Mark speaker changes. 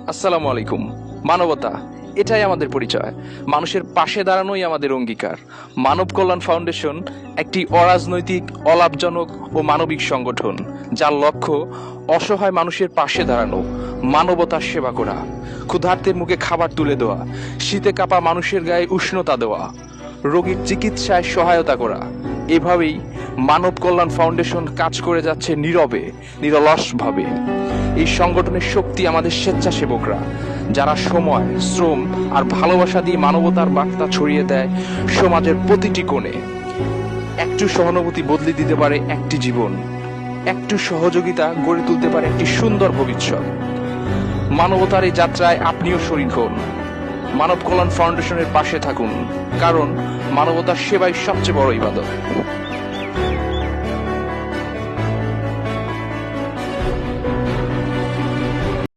Speaker 1: আসসালামু আলাইকুম। মানবতা, এটাই আমাদের পরিচয়। মানুষের পাশে দাঁড়ানোই আমাদের অঙ্গীকার। মানব কল্যাণ ফাউন্ডেশন একটি অরাজনৈতিক, অলাভজনক ও মানবিক সংগঠন, যার লক্ষ্য অসহায় মানুষের পাশে দাঁড়ানো, মানবতার সেবা করা, ক্ষুধার্তের মুখে খাবার তুলে দেওয়া, শীতে কাঁপা মানুষের গায়ে উষ্ণতা দেওয়া, রোগীর চিকিৎসায় সহায়তা করা। এভাবেই মানব কল্যাণ ফাউন্ডেশন কাজ করে যাচ্ছে নীরবে, নিরলসভাবে। এই সংগঠনের শক্তি আমাদের স্বেচ্ছাসেবকরা, যারা সময়, শ্রম আর ভালোবাসা দিয়ে মানবতার বার্তা ছড়িয়ে দেয় সমাজের প্রতিটি কোণে। একটু সহানুভূতি বদলে দিতে পারে একটি জীবন, একটু সহযোগিতা গড়ে তুলতে পারে একটি সুন্দর ভবিষ্যৎ। মানবতার এই যাত্রায় আপনিও শরীক হন। মানব কল্যাণ ফাউন্ডেশনের পাশে থাকুন, কারণ মানবতার সেবাই সবচেয়ে বড় ইবাদত।